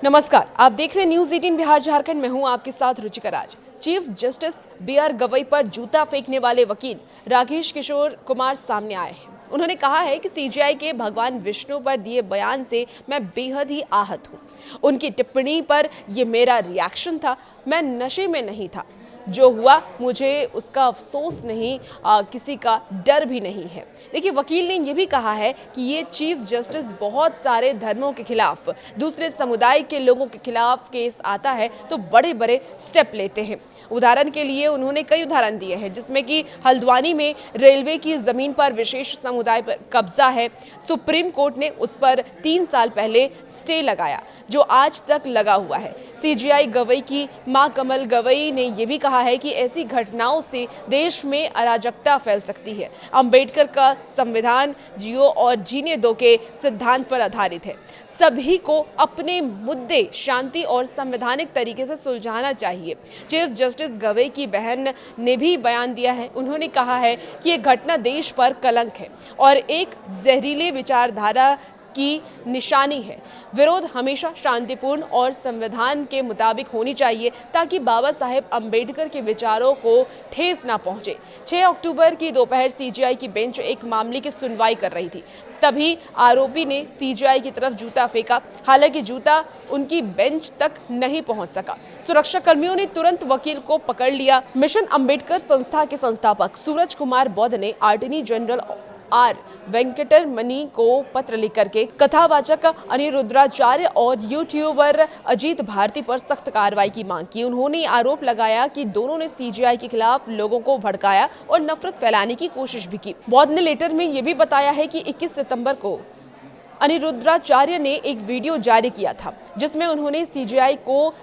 नमस्कार, आप देख रहे हैं न्यूज 18 बिहार झारखंड में हूं आपके साथ Ruchika Raj. Chief justice B R. Gavai पर जूता फेंकने वाले वकील राकेश किशोर कुमार सामने आए हैं। उन्होंने कहा है कि सीजीआई के भगवान विष्णु पर दिए बयान से मैं बेहद ही आहत हूं। उनकी टिप्पणी पर यह मेरा रिएक्शन था। मैं नशे में नहीं था। जो हुआ मुझे उसका अफसोस नहीं, किसी का डर भी नहीं है। देखिए, वकील ने यह भी कहा है कि ये चीफ जस्टिस बहुत सारे धर्मों के खिलाफ, दूसरे समुदाय के लोगों के खिलाफ केस आता है तो बड़े बड़े स्टेप लेते हैं। उदाहरण के लिए उन्होंने कई उदाहरण दिए हैं, जिसमें कि हल्द्वानी में रेलवे की जमीन पर विशेष समुदाय पर कब्जा है। सुप्रीम कोर्ट ने उस पर 3 साल पहले स्टे लगाया, जो आज तक लगा हुआ है। सीजीआई गवई की मां कमल गवई ने यह भी कहा है कि ऐसी घटनाओं से देश में अराजकता फैल सकती है। अंबेडकर का संविधान जियो और जीने दो के सिद्धांत पर आधारित है। सभी को अपने मुद्दे शांति और संवैधानिक तरीके से सुलझाना चाहिए। चीफ जस्टिस गवई की बहन ने भी बयान दिया है। उन्होंने कहा है कि ये घटना देश पर कलंक है और एक जहरीले विचारधारा की निशानी है। विरोध हमेशा शांतिपूर्ण और संविधान के मुताबिक होनी चाहिए, ताकि बाबा साहेब अंबेडकर के विचारों को ठेस ना पहुंचे। 6 अक्टूबर की दोपहर सीजीआई की बेंच एक मामले की सुनवाई कर रही थी। तभी आरोपी ने सीजीआई की तरफ जूता फेंका। हालांकि जूता उनकी बेंच तक नहीं पहुंच सका। सुरक्षा कर्मियों ने तुरंत वकील को पकड़ लिया। मिशन अंबेडकर संस्था के संस्थापक सूरज कुमार बौद्ध ने अटॉर्नी जनरल आर वेंकटरमणि को पत्र लिखकर के कथावाचक अनिरुद्धाचार्य और यूट्यूबर अजीत भारती पर सख्त कार्रवाई की मांग की। उन्होंने आरोप लगाया कि दोनों ने सीजीआई के खिलाफ लोगों को भड़काया और नफरत फैलाने की कोशिश भी की। बौद्ध ने लेटर में यह भी बताया है कि 21 सितंबर को अनिरुद्धाचार्य ने एक वीडियो जारी किया था, जिसमें उन्होंने सीजीआई को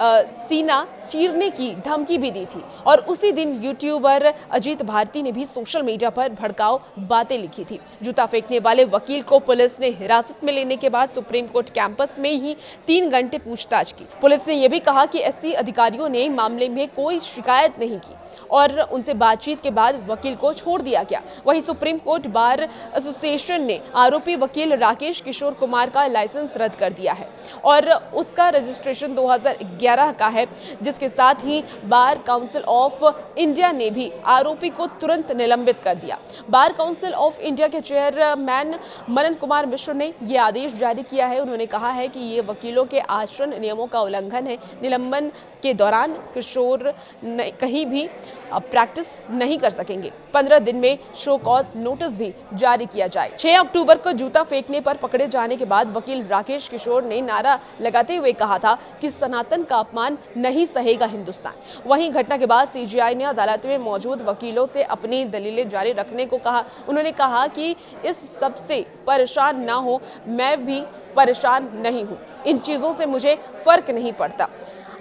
सीना चीरने की धमकी भी दी थी। और उसी दिन यूट्यूबर अजीत भारती ने भी सोशल मीडिया पर भड़काऊ बातें लिखी थी। जूता फेंकने वाले वकील को पुलिस ने हिरासत में लेने के बाद सुप्रीम कोर्ट कैंपस में ही 3 घंटे पूछताछ की। पुलिस ने यह भी कहा कि एससी अधिकारियों ने मामले में कोई शिकायत नहीं की और उनसे बातचीत के बाद वकील को छोड़ दिया गया। वहीं सुप्रीम कोर्ट बार एसोसिएशन ने आरोपी वकील राकेश किशोर कुमार का लाइसेंस रद्द कर दिया है और उसका रजिस्ट्रेशन 2011 का है, जिसके साथ ही बार काउंसिल ऑफ इंडिया ने भी आरोपी को तुरंत निलंबित कर दिया। बार काउंसिल ऑफ इंडिया के चेयरमैन मनन कुमार मिश्र ने यह आदेश जारी किया है। उन्होंने कहा है कि ये वकीलों के आचरण नियमों का उल्लंघन है। निलंबन के दौरान किशोर कहीं भी प्रैक्टिस नहीं कर सकेंगे। 15 दिन में शो कॉज नोटिस भी जारी किया जाए। 6 अक्टूबर को जूता फेंकने पर पकड़े जाने के बाद वकील राकेश किशोर ने नारा लगाते हुए कहा था कि सनातन का अपमान नहीं सहेगा हिंदुस्तान। वहीं घटना के बाद सीजीआई ने अदालत में मौजूद वकीलों से अपनी दलीलें जारी रखने को कहा। उन्होंने कहा कि इस सब से परेशान ना हो, मैं भी परेशान नहीं हूं। इन चीजों से मुझे फर्क नहीं पड़ता।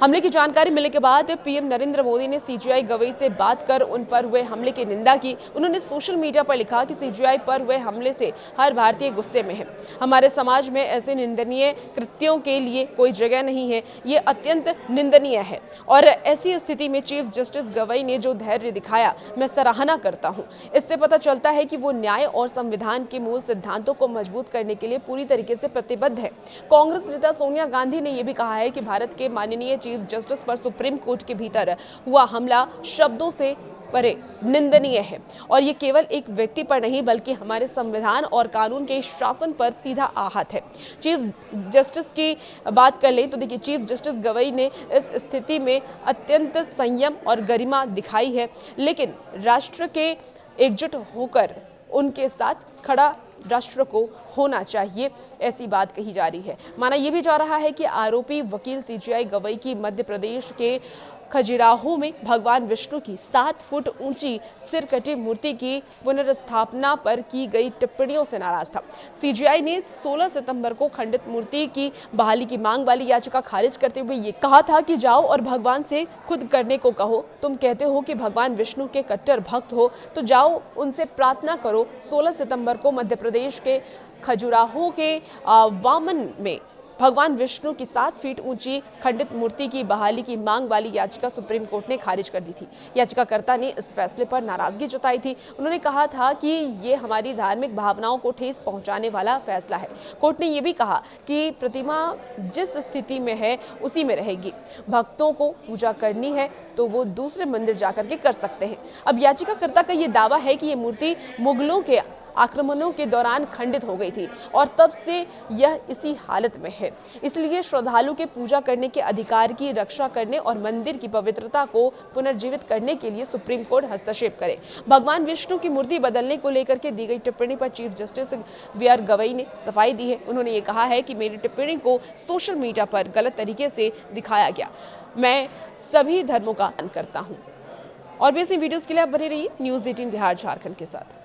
हमले की जानकारी मिलने के बाद पीएम नरेंद्र मोदी ने सीजीआई गवई से बात कर उन पर हुए हमले की निंदा की। उन्होंने सोशल मीडिया पर लिखा कि सीजीआई पर हुए हमले से हर भारतीय गुस्से में है। हमारे समाज में ऐसे निंदनीय कृत्यों के लिए कोई जगह नहीं है। ये अत्यंत निंदनीय है और ऐसी स्थिति में चीफ जस्टिस गवई ने जो धैर्य दिखाया, मैं सराहना करता हूँ। इससे पता चलता है कि वो न्याय और संविधान के मूल सिद्धांतों को मजबूत करने के लिए पूरी तरीके से प्रतिबद्ध है। कांग्रेस नेता सोनिया गांधी ने यह भी कहा है कि भारत के माननीय चीफ जस्टिस पर सुप्रीम कोर्ट के भीतर हुआ हमला शब्दों से परे निंदनीय है और ये केवल एक व्यक्ति पर नहीं, बल्कि हमारे संविधान और कानून के शासन पर सीधा आहत है। चीफ जस्टिस की बात कर लें तो देखिए, चीफ जस्टिस गवई ने इस स्थिति में अत्यंत संयम और गरिमा दिखाई है, लेकिन राष्ट्र के एकजुट होकर उनके साथ खड़ा राष्ट्र को होना चाहिए, ऐसी बात कही जा रही है। माना यह भी जा रहा है कि आरोपी वकील सीजीआई गवई की मध्य प्रदेश के खजुराहो में भगवान विष्णु की 7 फुट ऊंची सिरकटी मूर्ति की पुनर्स्थापना पर की गई टिप्पणियों से नाराज था। सीजीआई ने 16 सितंबर को खंडित मूर्ति की बहाली की मांग वाली याचिका खारिज करते हुए ये कहा था कि जाओ और भगवान से खुद करने को कहो। तुम कहते हो कि भगवान विष्णु के कट्टर भक्त हो, तो जाओ उनसे प्रार्थना करो। 16 सितंबर को मध्य प्रदेश के खजुराहो के वामन में भगवान विष्णु की 7 फीट ऊंची खंडित मूर्ति की बहाली की मांग वाली याचिका सुप्रीम कोर्ट ने खारिज कर दी थी। याचिकाकर्ता ने इस फैसले पर नाराजगी जताई थी। उन्होंने कहा था कि ये हमारी धार्मिक भावनाओं को ठेस पहुंचाने वाला फैसला है। कोर्ट ने यह भी कहा कि प्रतिमा जिस स्थिति में है उसी में रहेगी। भक्तों को पूजा करनी है तो वो दूसरे मंदिर जाकर के कर सकते हैं। अब याचिकाकर्ता का ये दावा है कि ये मूर्ति मुगलों के आक्रमणों के दौरान खंडित हो गई थी और तब से यह इसी हालत में है। इसलिए श्रद्धालु के पूजा करने के अधिकार की रक्षा करने और मंदिर की पवित्रता को पुनर्जीवित करने के लिए सुप्रीम कोर्ट हस्तक्षेप करे। भगवान विष्णु की मूर्ति बदलने को लेकर के दी गई टिप्पणी पर चीफ जस्टिस BR गवई ने सफाई दी है। उन्होंने ये कहा है कि मेरी टिप्पणी को सोशल मीडिया पर गलत तरीके से दिखाया गया। मैं सभी धर्मों का सम्मान करता हूँ। और भी ऐसी वीडियोस के लिए आप बने रहिए न्यूज़ 18 बिहार झारखंड के साथ।